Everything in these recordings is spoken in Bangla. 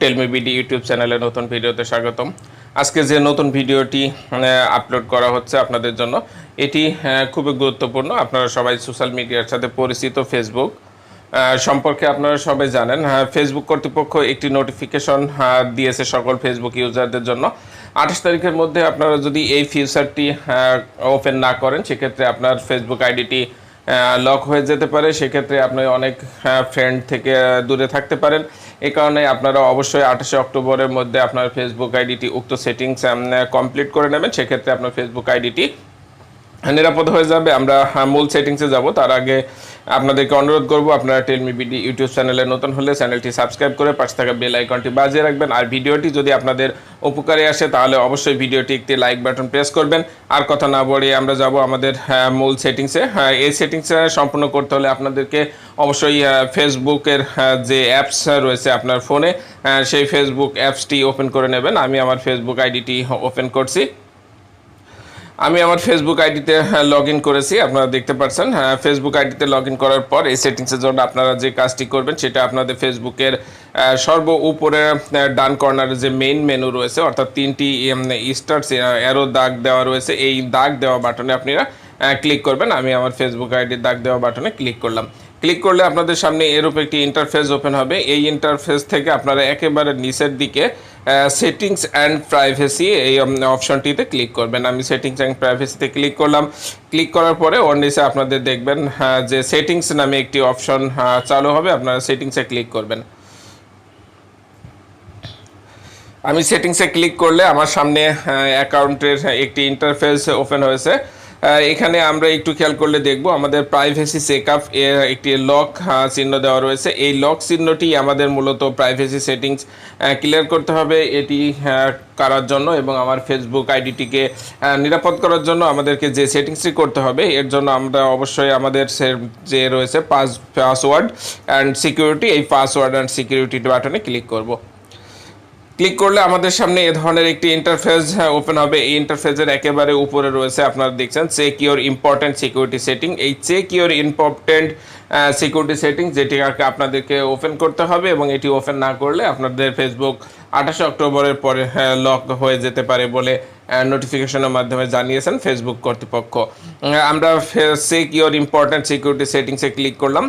টেলমি বিডি ইউটিউব চ্যানেলে নতুন ভিডিওতে স্বাগতম। আজকে যে নতুন ভিডিওটি আপলোড করা হচ্ছে আপনাদের জন্য, এটি খুবই গুরুত্বপূর্ণ। আপনারা সবাই সোশ্যাল মিডিয়ার সাথে পরিচিত। ফেসবুক সম্পর্কে আপনারা সবাই জানেন। ফেসবুক কর্তৃপক্ষ একটি নোটিফিকেশন দিয়েছে সকল ফেসবুক ইউজারদের জন্য। 28 তারিখের মধ্যে আপনারা যদি এই ফিচারটি ওপেন না করেন, সেক্ষেত্রে আপনার ফেসবুক আইডিটি লক হয়ে যেতে পারে। সেক্ষেত্রে আপনি অনেক ফ্রেন্ড থেকে দূরে থাকতে পারেন। এই কারণে আপনারা অবশ্যই 28 অক্টোবরের মধ্যে আপনার ফেসবুক আইডিটি উক্ত সেটিংস কমপ্লিট করে নেবেন। সেক্ষেত্রে আপনার ফেসবুক আইডিটি নিরাপদ হয়ে যাবে। আমরা মূল সেটিংসে যাব, তার আগে আপনাদেরকে অনুরোধ করব, আপনারা টেলমি বিডি ইউটিউব চ্যানেলে নতুন হলে চ্যানেলটি সাবস্ক্রাইব করে পাশে থাকা বেল আইকনটি বাজিয়ে রাখবেন। আর ভিডিওটি যদি আপনাদের উপকারে আসে তাহলে অবশ্যই ভিডিওটি একটি লাইক বাটন প্রেস করবেন। আর কথা না বাড়িয়ে আমরা যাব আমাদের মূল সেটিংসে। এই সেটিংসে সম্পূর্ণ করতে হলে আপনাদেরকে অবশ্যই ফেসবুকের যে অ্যাপস রয়েছে আপনার ফোনে, সেই ফেসবুক অ্যাপসটি ওপেন করে নেবেন। আমি আমার ফেসবুক আইডিটি ওপেন করছি। আমি আমার ফেসবুক আইডিতে লগ ইন করেছি, আপনারা দেখতে পাচ্ছেন। ফেসবুক আইডিতে লগ ইন করার পর এই সেটিংসের জন্য আপনারা যে কাজটি করবেন সেটা আপনাদের ফেসবুকের সর্ব উপরে ডান কর্নারে যে মেইন মেনু রয়েছে, অর্থাৎ 3টি স্টার অ্যারো দাগ দেওয়া রয়েছে, এই দাগ দেওয়া বাটনে আপনারা ক্লিক করবেন। আমি আমার ফেসবুক আইডির দাগ দেওয়া বাটনে ক্লিক করলাম। ক্লিক করলে আপনাদের সামনে এরূপ একটি ইন্টারফেস ওপেন হবে। এই ইন্টারফেস থেকে আপনারা একেবারে নিচের দিকে সেটিংস অ্যান্ড প্রাইভেসি এই অপশনটিতে ক্লিক করবেন। আমি সেটিংস অ্যান্ড প্রাইভেসিতে ক্লিক করলাম। ক্লিক করার পরে ওর নিচে আপনাদের দেখবেন যে সেটিংস নামে একটি অপশন চালু হবে, আপনারা সেটিংসে ক্লিক করবেন। আমি সেটিংসে ক্লিক করলে আমার সামনে অ্যাকাউন্টের একটি ইন্টারফেস ওপেন হয়েছে। এখানে আমরা একটু খেয়াল করলে দেখব আমাদের প্রাইভেসি চেকআপ এর একটি লক চিহ্ন দেওয়া রয়েছে। এই লক চিহ্নটি আমাদের মূলত প্রাইভেসি সেটিংস ক্লিয়ার করতে হবে। এটি করার জন্য এবং আমার ফেসবুক আইডিটিকে নিরাপদ করার জন্য আমাদেরকে যে সেটিংসটি করতে হবে, এর জন্য আমরা অবশ্যই আমাদের যে রয়েছে পাসওয়ার্ড অ্যান্ড সিকিউরিটি, এই পাসওয়ার্ড অ্যান্ড সিকিউরিটি বাটনে ক্লিক করব। ক্লিক করলে আমাদের সামনে এ ধরনের একটি ইন্টারফেস ওপেন হবে। এই ইন্টারফেসের একেবারে উপরে রয়েছে, আপনারা দেখছেন check your important security setting. এই check your important security setting যেটি আপনাদেরকে ওপেন করতে হবে, এবং এটি ওপেন না করলে আপনাদের ফেসবুক 28 অক্টোবরের পরে লক হয়ে যেতে পারে বলে নোটিফিকেশনের মাধ্যমে জানিয়েছেন ফেসবুক কর্তৃপক্ষ। আমরা চেক ইউর ইম্পর্টেন্ট সিকিউরিটি সেটিংসে ক্লিক করলাম।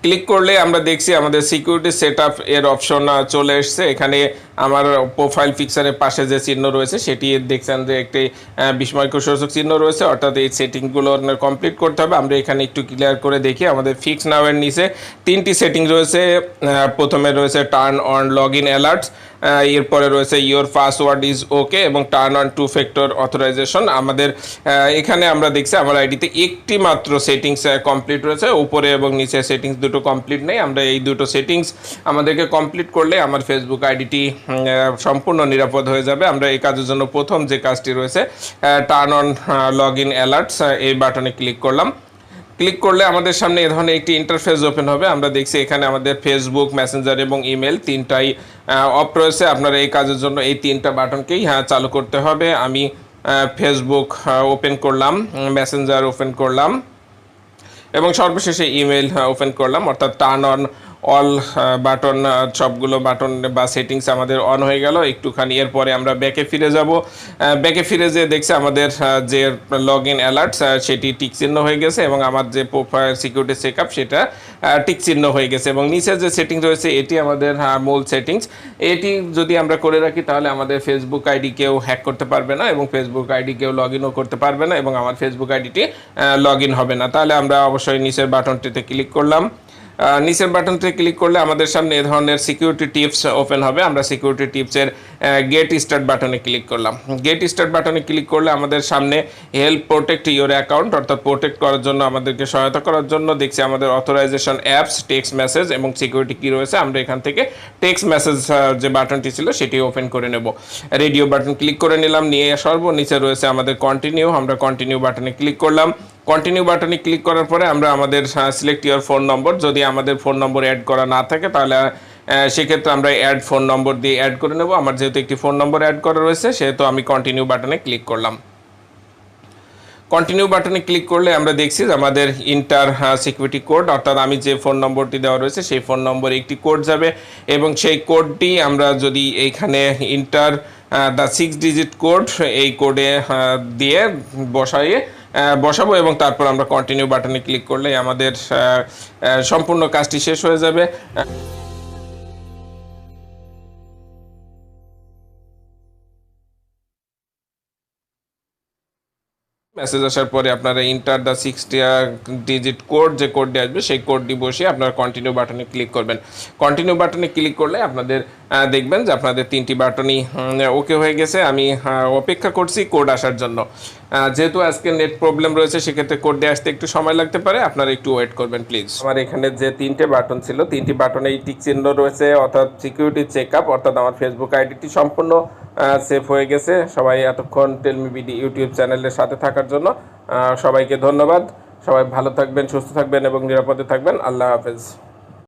ক্লিক করলে আমরা দেখছি আমাদের সিকিউরিটি সেটআপ এর অপশন চলে এসছে। এখানে আমার প্রোফাইল পিকচারের পাশে যে চিহ্ন রয়েছে সেটি দেখছেন যে একটি বিস্ময়করসূচক চিহ্ন রয়েছে, অর্থাৎ এই সেটিংগুলো কমপ্লিট করতে হবে। আমরা এখানে একটু ক্লিয়ার করে দেখি। আমাদের ফিক্স নাও এর নিচে 3টি সেটিং রয়েছে। প্রথমে রয়েছে turn on log in alerts, এরপরে রয়েছে ইওর পাসওয়ার্ড ইজ ওকে এবং টার্ন অন 2 ফ্যাক্টর অথরাইজেশন। আমাদের এখানে আমরা দেখছি আমার আইডিতে একটি মাত্র সেটিংস কমপ্লিট রয়েছে, উপরে এবং নিচে সেটিংস দুটো কমপ্লিট নেই। আমরা এই দুটো সেটিংস আমাদেরকে কমপ্লিট করলে আমার ফেসবুক আইডিটি সম্পূর্ণ নিরাপদ হয়ে যাবে। আমরা এই কাজের জন্য প্রথম যে কাজটি রয়েছে turn on log in alerts, এই বাটনে ক্লিক করলাম। ক্লিক করলে আমাদের সামনে এ ধরনের একটি ইন্টারফেস ওপেন হবে। আমরা দেখছি এখানে আমাদের ফেসবুক, মেসেঞ্জার এবং ইমেল তিনটাই অফ রয়েছে। আপনারা এই কাজের জন্য এই 3টা বাটনকেই চালু করতে হবে। আমি ফেসবুক ওপেন করলাম, মেসেঞ্জার ওপেন করলাম এবং সর্বশেষে ইমেল ওপেন করলাম, অর্থাৎ টার্ন অন অল বাটন, সবগুলো বাটন বা সেটিংস আমাদের অন হয়ে গেল। একটুখানি এরপরে আমরা ব্যাকে ফিরে যাব। ব্যাকে ফিরে যেয়ে দেখছি আমাদের যে লগ ইন অ্যালার্টস সেটি টিক চিহ্ন হয়ে গেছে এবং আমার যে প্রোফাইল সিকিউরিটি চেকআপ সেটা টিক চিহ্ন হয়ে গেছে, এবং নিচে যে সেটিংস রয়েছে এটি আমাদের মূল সেটিংস। এটি যদি আমরা করে রাখি তাহলে আমাদের ফেসবুক আইডি কেউ হ্যাক করতে পারবে না এবং ফেসবুক আইডি কেউ লগ ইনও করতে পারবে না এবং আমার ফেসবুক আইডিটি লগ ইন হবে না। তাহলে আমরা অবশ্যই নিচের বাটনটিতে ক্লিক করলাম। নিচের বাটনতে ক্লিক করলে আমাদের সামনে এ ধরনের সিকিউরিটি টিপস ওপেন হবে। আমরা সিকিউরিটি টিপসের গেট স্টার্ট বাটনে ক্লিক করলাম। গেট স্টার্ট বাটনে ক্লিক করলে আমাদের সামনে হেল্প প্রোটেক্ট ইউর অ্যাকাউন্ট, অর্থাৎ প্রোটেক্ট করার জন্য আমাদেরকে সহায়তা করার জন্য দেখছি আমাদের অথরাইজেশন অ্যাপস, টেক্সট মেসেজ এবং সিকিউরিটি কি রয়েছে। আমরা এখান থেকে টেক্সট মেসেজ যে বাটনটি ছিল সেটি ওপেন করে নেব। রেডিও বাটন ক্লিক করে নিলাম। নিয়ে সর্বনিচে রয়েছে আমাদের কন্টিনিউ, আমরা কন্টিনিউ বাটনে ক্লিক করলাম। কন্টিনিউ বাটনে ক্লিক করার পরে আমরা আমাদের সিলেক্ট ইউর ফোন নম্বর, যদি আমাদের ফোন নম্বর অ্যাড করা না থাকে তাহলে সেক্ষেত্রে আমরা অ্যাড ফোন নম্বর দিয়ে অ্যাড করে নেব। আমার যেহেতু একটি ফোন নম্বর অ্যাড করা রয়েছে সেহেতু আমি কন্টিনিউ বাটনে ক্লিক করলাম। কন্টিনিউ বাটনে ক্লিক করলে আমরা দেখছি যে আমাদের ইন্টার সিকিউরিটি কোড, অর্থাৎ আমি যে ফোন নম্বরটি দেওয়া রয়েছে সেই ফোন নম্বরে একটি কোড যাবে এবং সেই কোডটি আমরা যদি এইখানে ইন্টার দ্য 6 ডিজিট কোড এই কোডে দিয়ে বসাবো এবং তারপর আমরা কন্টিনিউ বাটনে ক্লিক করলে আমাদের সম্পূর্ণ কাজটি শেষ হয়ে যাবে। মেসেজ আসার পরে আপনারা ইন্টার দ্য 6 ডিজিট কোড, যে কোডটি আসবে সেই কোডটি বসিয়ে আপনারা কন্টিনিউ বাটনে ক্লিক করবেন। কন্টিনিউ বাটনে ক্লিক করলে আপনাদের দেখবেন যে আপনাদের 3টি বাটনই ওকে হয়ে গেছে। আমি অপেক্ষা করছি কোড আসার জন্য। যেহেতু আজকে নেট প্রবলেম রয়েছে সেক্ষেত্রে কোডটি আসতে একটু সময় লাগতে পারে, আপনারা একটু ওয়েট করবেন প্লিজ। আমার এখানে যে 3টে বাটন ছিল 3টি বাটনে এই টিক চিহ্ন রয়েছে, অর্থাৎ সিকিউরিটি চেকআপ, অর্থাৎ আমার ফেসবুক আইডিটি সম্পূর্ণ সেভ হয়ে গেছে। সবাই এতক্ষণ টেলমি বিডি ইউটিউব চ্যানেলের সাথে থাকার জন্য সবাইকে ধন্যবাদ। সবাই ভালো থাকবেন, সুস্থ থাকবেন এবং নিরাপদে থাকবেন। আল্লাহ হাফেজ।